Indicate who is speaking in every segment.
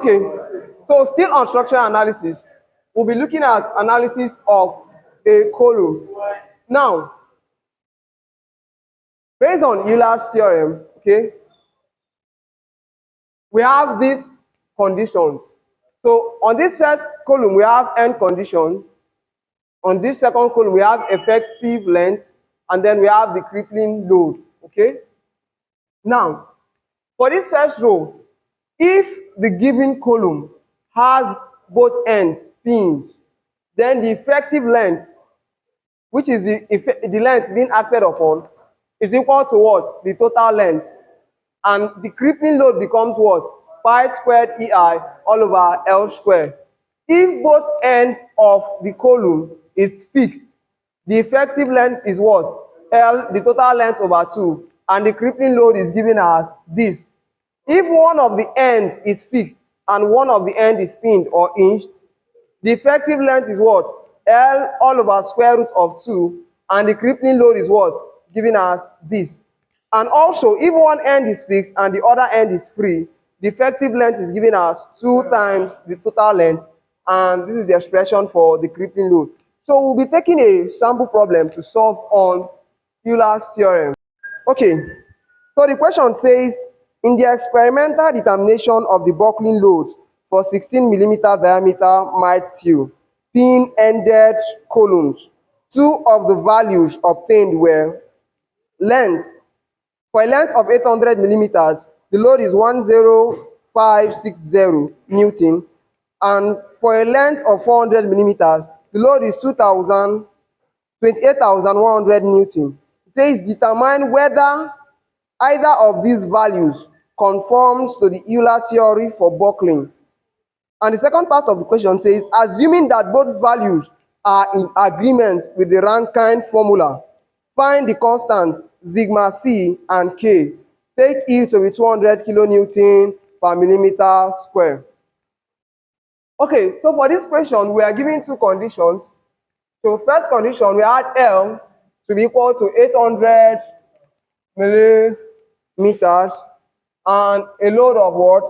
Speaker 1: Okay, so still on structural analysis, we'll be looking at analysis of a column. Now, based on Euler's theorem, okay, we have these conditions. So on this first column, we have end condition. On this second column, we have effective length, and then we have the crippling load. Okay. Now, for this first row, if the given column has both ends pinned, then the effective length, which is the length being acted upon, is equal to what? The total length. And the crippling load becomes what? Pi squared EI all over L squared. If both ends of the column is fixed, the effective length is what? L, the total length over 2, and the crippling load is given as this. If one of the end is fixed and one of the end is pinned or hinged, the effective length is what? L all over square root of 2, and the crippling load is what? Given as this. And also, if one end is fixed and the other end is free, the effective length is given as 2 times the total length, and this is the expression for the crippling load. So we'll be taking a sample problem to solve on Euler's theorem. Okay, so the question says, in the experimental determination of the buckling load for 16 millimeter diameter mite steel, pin-ended columns, 2 of the values obtained were length. For a length of 800 millimeters, the load is 10560 Newton, and for a length of 400 millimeters, the load is 28,100 Newton. It says determine whether either of these values conforms to the Euler theory for buckling. And the second part of the question says, assuming that both values are in agreement with the Rankine formula, find the constants sigma c and k. Take E to be 200 kilonewton per millimeter square. Okay, so for this question, we are given 2 conditions. So first condition, we had L to be equal to 800 millimeters and a load of what?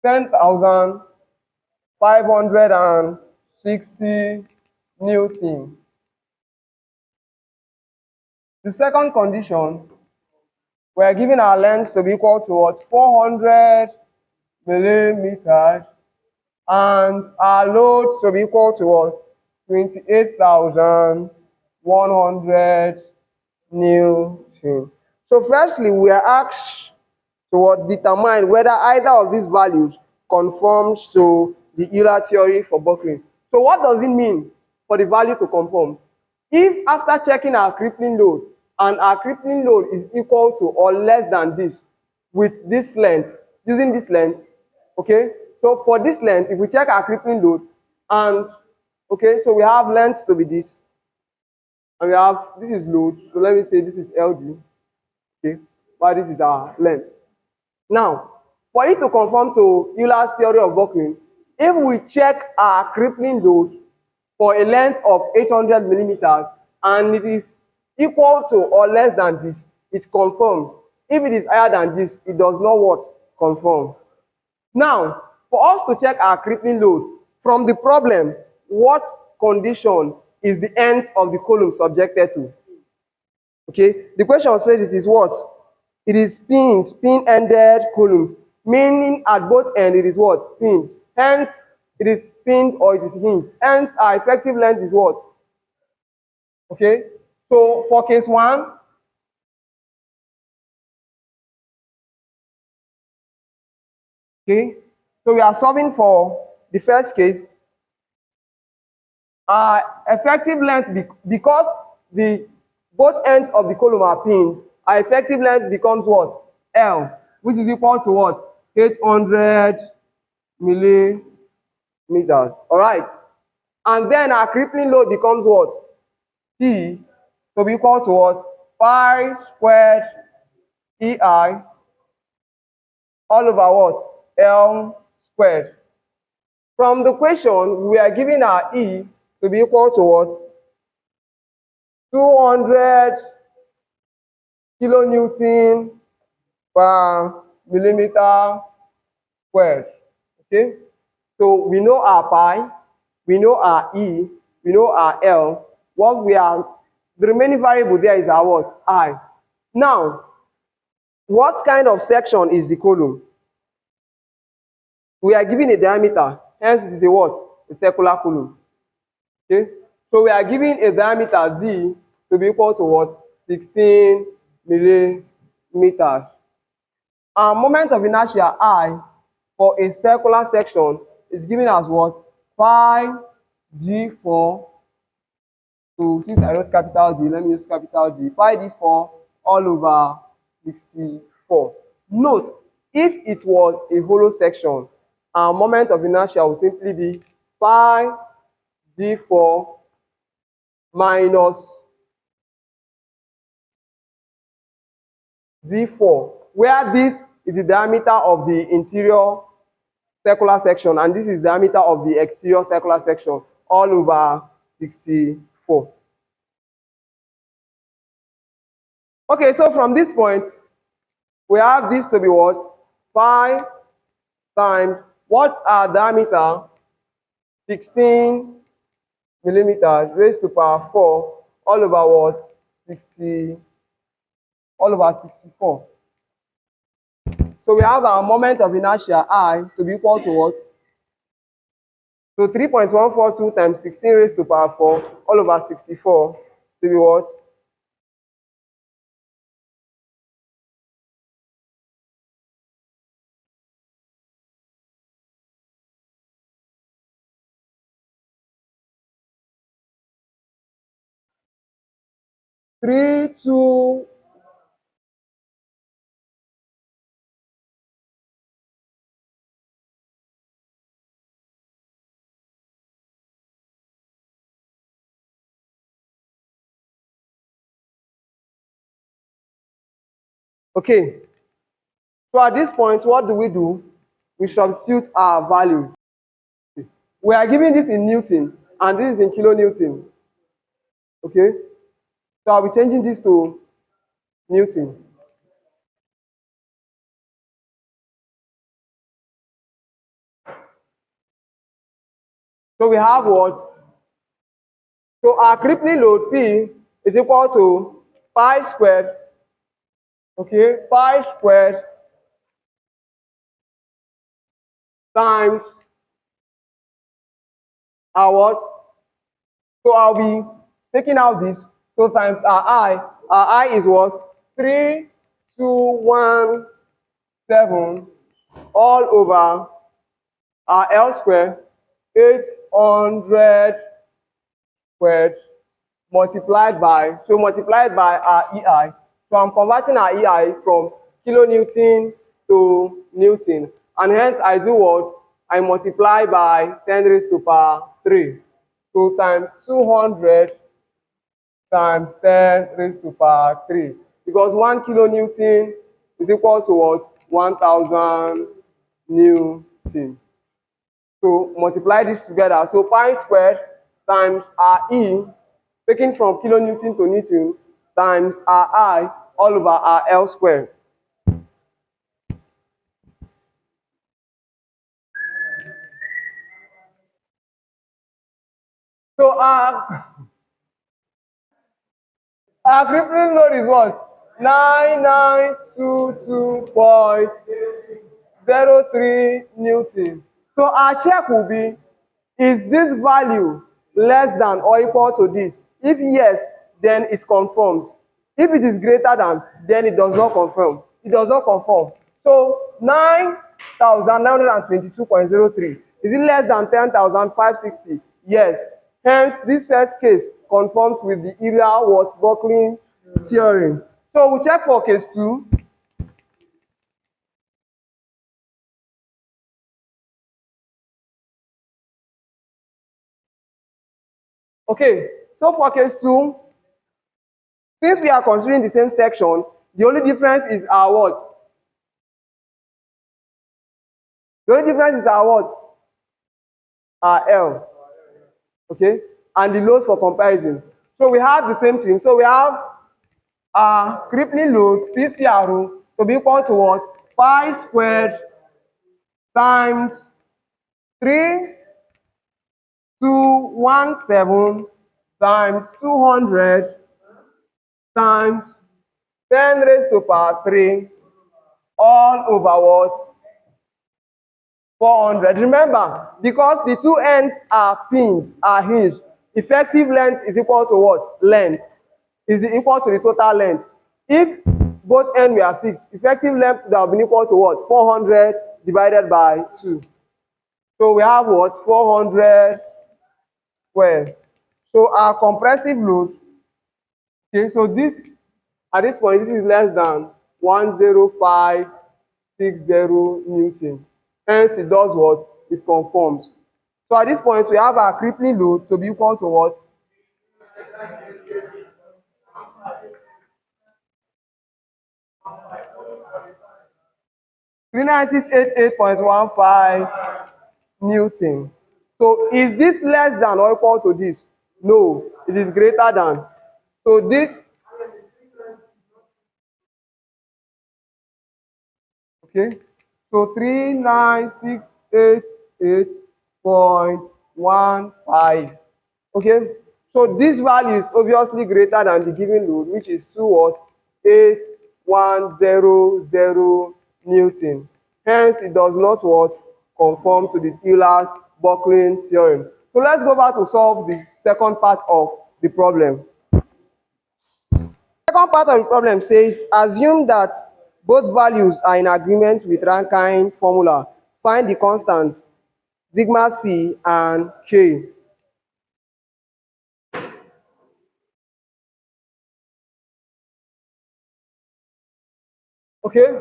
Speaker 1: 10,560 Newton. The second condition, we are given our length to be equal to what? 400 millimeters, and our load to be equal to what? 28,100 Newton. So firstly, we are asked to determine whether either of these values conforms to the Euler theory for buckling. So what does it mean for the value to conform? If after checking our crippling load, and our crippling load is equal to or less than this, with this length, using this length, okay? So for this length, if we check our crippling load, and, okay, so we have length to be this, and we have, this is load, so let me say this is LD, okay, while this is our length. Now, for it to conform to Euler's theory of buckling, if we check our crippling load for a length of 800 millimeters, and it is equal to or less than this, it conforms. If it is higher than this, it does not what? Conform. Now, for us to check our crippling load, from the problem, what condition is the ends of the column subjected to? Okay, the question says it is what? It is pinned, pin-ended columns, meaning at both ends it is what? Pinned. Hence, it is pinned or it is hinged. Hence, our effective length is what? Okay, so for case 1, okay, so we are solving for the first case. Our effective length, because both ends of the column are pinned, our effective length becomes what? L, which is equal to what? 800 millimeters. All right. And then our crippling load becomes what? P to be equal to what? Pi squared EI all over what? L squared. From the question, we are given our E to be equal to what? 200 kilonewton per millimeter squared. Okay, so we know our pi, we know our e, we know our l. What we are, the remaining variable there is our what? I. Now, what kind of section is the column? We are given a diameter, hence it is a what? A circular column. Okay, so we are given a diameter d to be equal to what? 16 millimeters. Our moment of inertia I for a circular section is given as what? Pi d4. So since I wrote capital D, let me use capital G. Pi d4 all over 64. Note, if it was a hollow section, our moment of inertia would simply be pi d4 minus d4, where this is the diameter of the interior circular section and this is the diameter of the exterior circular section, all over 64. Okay, so from this point, we have this to be what? Pi times what's our diameter? 16 millimeters raised to power 4 all over what? 60, all over 64. So we have our moment of inertia I to be equal to what? So 3.142 times 16 raised to power 4 all over 64 to be what? Three, two, okay. So at this point, what do? We substitute our value. We are giving this in Newton and this is in kilonewton. Okay. So I'll be changing this to Newton. So we have what? So our crippling load P is equal to pi squared. Okay, pi squared times our what? So I'll be taking out this. So times our I. Our I is what? 3217 all over our L square 800 squared multiplied by, so multiplied by our EI. So I'm converting our EI from kilonewton to Newton. And hence I do what? I multiply by 10 raised to power 3. So times 200 times 10 raised to power 3. Because 1 kilonewton is equal to what? 1000 Newton. So multiply this together. So pi squared times our E, taken from kilonewton to Newton, times our I all over our L squared. So our crippling load is what? 9922.03 Newton. So our check will be, is this value less than or equal to this? If yes, then it conforms. If it is greater than, then it does not conform. It does not conform. So 9,922.03. Is it less than 10,560? Yes. Hence, this first case conforms with the Euler-Rankine theorem. So we check for case 2. Okay, so for case 2, since we are considering the same section, the only difference is our what? The only difference is our what? Our L. Okay, and the loads for comparison. So we have the same thing. So we have our crippling load, PCRO, to be equal to what? Pi squared times 3217 times 200 times 10 raised to power 3 all over what? 400. Remember, because the two ends are pinned, are hinged, effective length is equal to what? Length is equal to the total length. If both ends were fixed, effective length would have been equal to what? 400 divided by 2. So we have what? 400 squared. So our compressive load, okay, so this, at this point, this is less than 10560 Newton. Hence, it does what? It conforms. So at this point, we have our crippling load to be equal to what? 39688.15 Newton. So is this less than or equal to this? No, it is greater than. So this, okay, so 39688.15. Okay, so this value is obviously greater than the given load, which is 2 what? 8100 Newton. Hence, it does not what? Conform to the Euler's Rankine theorem. So let's go back to solve the second part of the problem. The second part of the problem says, assume that both values are in agreement with Rankine formula. Find the constants sigma c and k. Okay,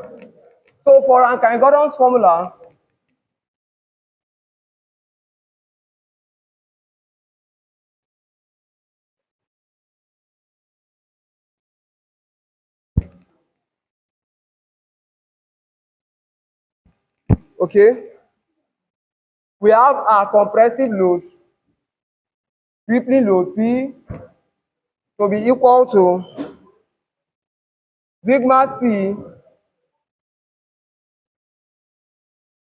Speaker 1: so for Rankine-Gordon's formula, okay, we have our compressive load, crippling load P, to be equal to sigma c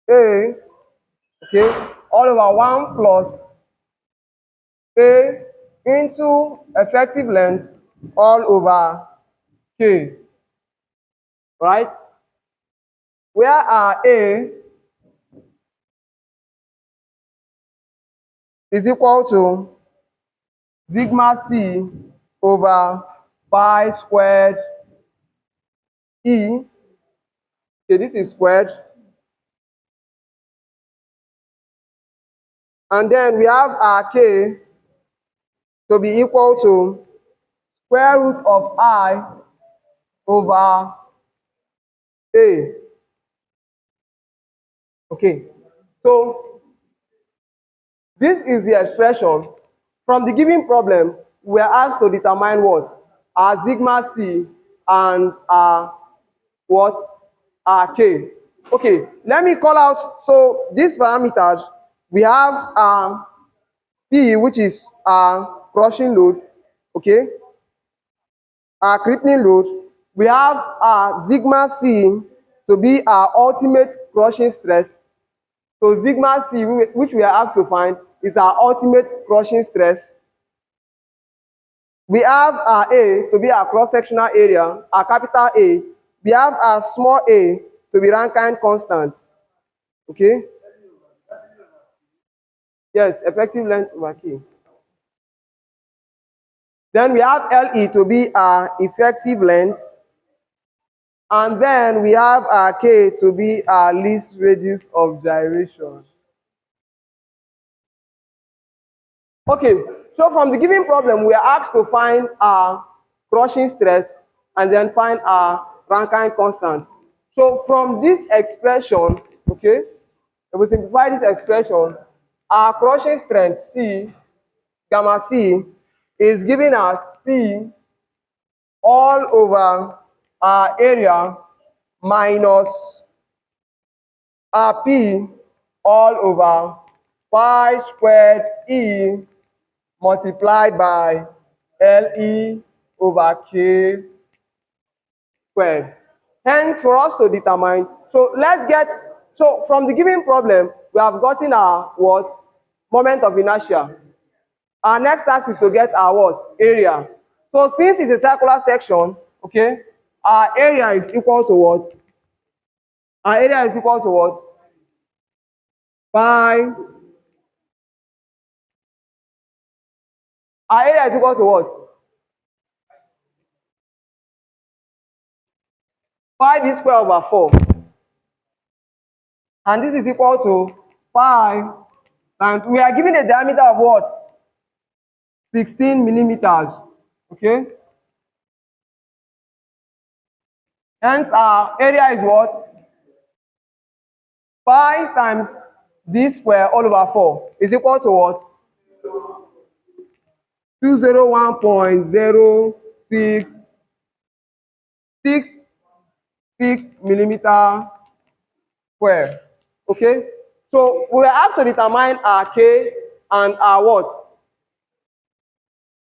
Speaker 1: A, okay, all over 1 plus A into effective length all over K, right? Where our A is equal to sigma c over pi squared E. Okay, this is squared. And then we have our K to be equal to square root of I over A. Okay, so this is the expression. From the given problem, we are asked to determine what? Our sigma c and our what? Our k. Okay, let me call out. So these parameters, we have P, which is our crushing load, okay, our crippling load. We have our sigma c to be our ultimate crushing stress. So sigma c, which we are asked to find, is our ultimate crushing stress. We have our A to be our cross-sectional area, our capital A. We have our small a to be Rankine constant. Okay? Yes, effective length over K. Then we have LE to be our effective length. And then we have our K to be our least radius of gyration. Okay, so from the given problem, we are asked to find our crushing stress and then find our Rankine constant. So from this expression, okay, if we simplify this expression, our crushing strength C, gamma C, is giving us P all over our area minus our P all over pi squared E multiplied by LE over K squared. Hence, for us to determine, so let's get So from the given problem, we have gotten our what? Moment of inertia. Our next task is to get our what? Area. So since it's a circular section, okay, our area is equal to what? Our area is equal to what? Pi. Our area is equal to what? Pi d square over 4. And this is equal to pi times, we are given a diameter of what? 16 millimeters. Okay? Hence our area is what? Pi times d square all over 4 is equal to what? 201.0666 millimeter square. Okay? So we have to determine our K and our what?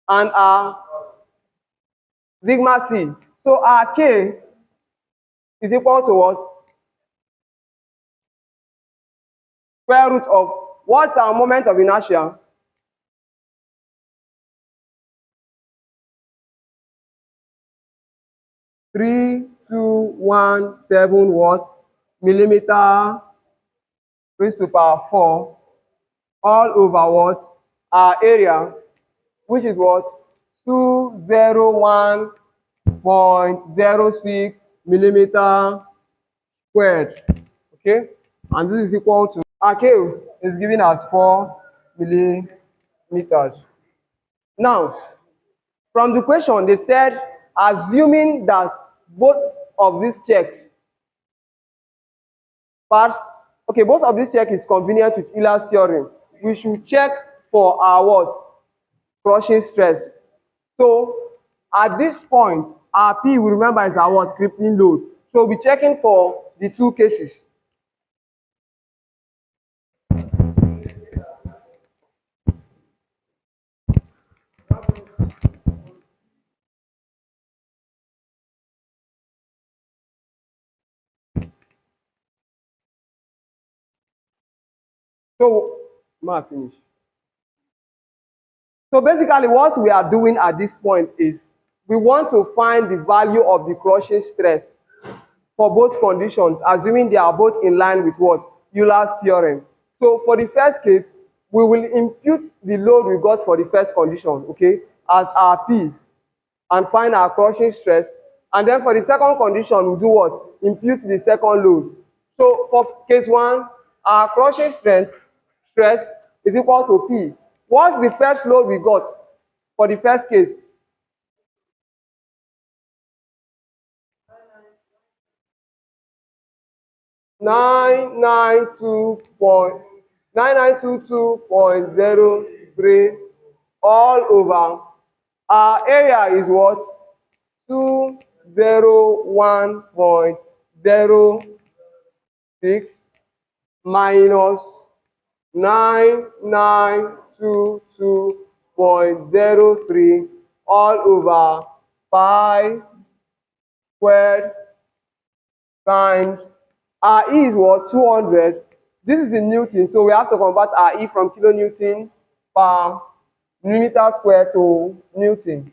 Speaker 1: And our sigma C. So our K is equal to what? Square root of what's our moment of inertia? Three, two, one, 7 what? Millimeter raised to power 4 all over what? Our area, which is what? 201.06 millimeter squared. Okay? And this is equal to, our K is given as 4 millimeters. Now, from the question, they said, assuming that both of these checks pass, okay, both of these checks is convenient with Euler's theorem, we should check for our what? Crushing stress. So, at this point, our P, we remember, is our what? Crippling load. So, we'll be checking for the two cases. So, finish. So basically what we are doing at this point is we want to find the value of the crushing stress for both conditions, assuming they are both in line with what? Euler's theorem. So for the first case, we will impute the load we got for the first condition, okay, as our P, and find our crushing stress. And then for the second condition, we do what? Impute the second load. So for case 1, our crushing stress is equal to P. What's the first load we got for the first case? Nine nine two two point 0.03 all over. Our area is what? 201.06 minus 9922.03 all over pi squared times our E is what? 200. This is in Newton, so we have to convert our E from kilonewton per millimeter square to Newton.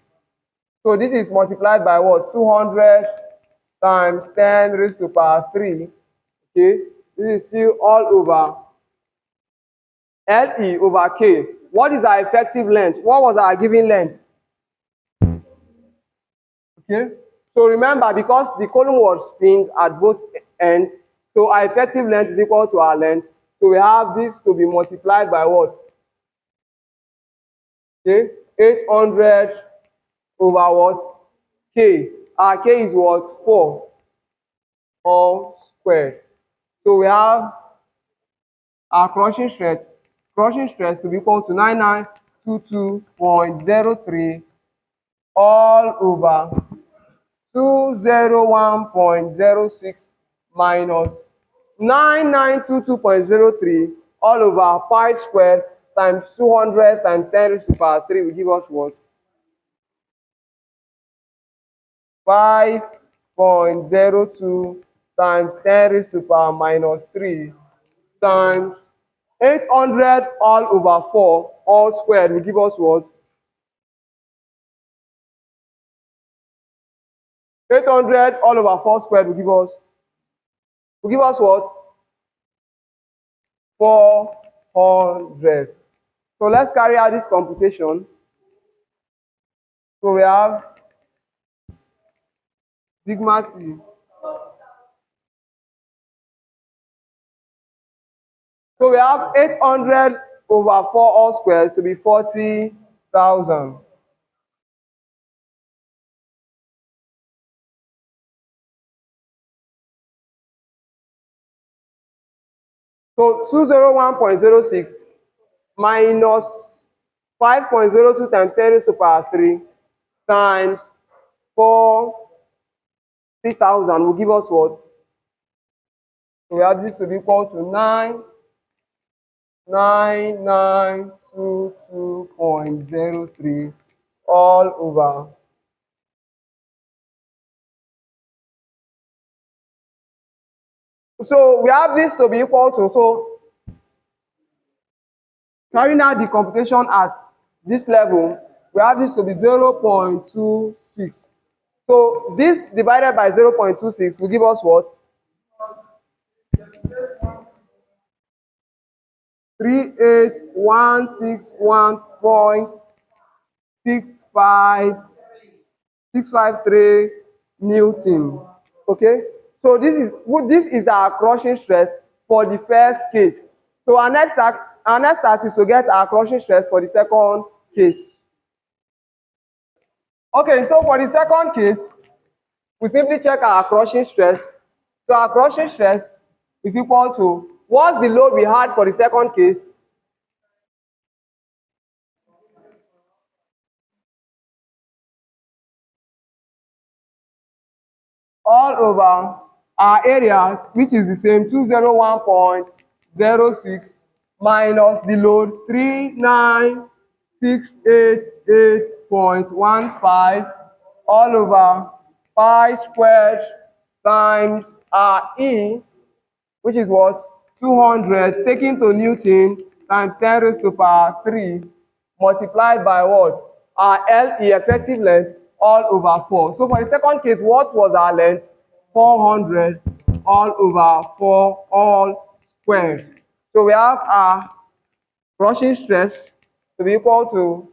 Speaker 1: So this is multiplied by what? 200 times 10 raised to power 3. Okay, this is still all over LE over K. What is our effective length? What was our given length? Okay, so remember, because the column was pinned at both ends, so our effective length is equal to our length. So we have this to be multiplied by what? Okay, 800 over what? K. Our K is what? 4 all squared. So we have our crushing stress to be equal to 9922.03 all over 201.06 minus 9922.03 all over pi squared times 200 times 10 raised to the power 3 will give us what? 5.02 times 10 raised to power minus 3 times 800 all over 4 all squared will give us what? 800 all over 4 squared will give us what? 400. So let's carry out this computation. So we have sigma c. So we have 800 over 4 all squared to be 40,000. So 201.06 minus 5.02 times 10 raised to power 3 times 40,000 will give us what? So we have this to be equal to 99922.03 all over. So we have this to be equal to, so carrying out the computation at this level, we have this to be 0.26. So this divided by 0.26 will give us what? 38161.653 Newton. Okay, so this is our crushing stress for the first case. So our next task is to get our crushing stress for the second case. Okay, so for the second case, we simply check our crushing stress. So our crushing stress is equal to, what's the load we had for the second case? All over our area, which is the same 201.06 minus the load 39688.15 all over pi squared times our E, which is what? 200 taken to Newton times 10 raised to power 3 multiplied by what? Our LE, effective length, all over 4. So for the second case, what was our length? 400 all over 4 all squared. So we have our crushing stress to be equal to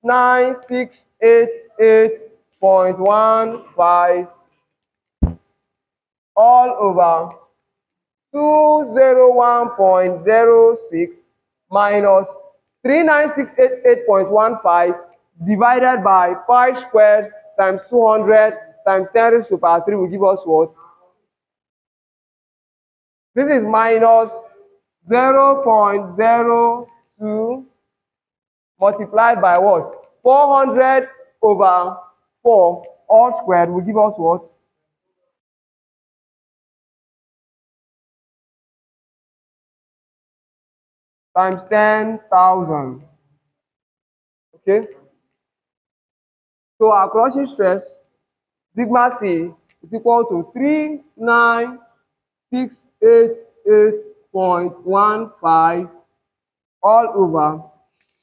Speaker 1: 39688.15 all over 201.06 minus 39688.15 divided by pi squared times 200 times 10 raised to power 3 will give us what? This is minus 0.02 multiplied by what? 400 over 4 all squared will give us what? Times 10,000. Okay? So our crushing stress, sigma C, is equal to 39688.15 all over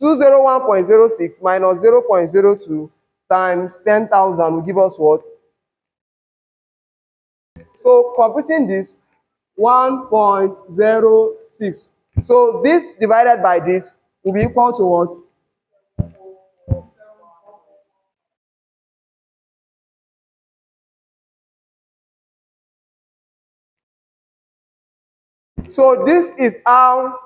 Speaker 1: 201.06 minus 0.02 times 10,000 will give us what? So computing this, 1.06. So this divided by this will be equal to what? So this is how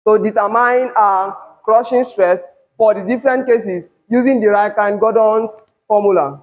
Speaker 1: to determine our crushing stress for the different cases using the Rankine formula.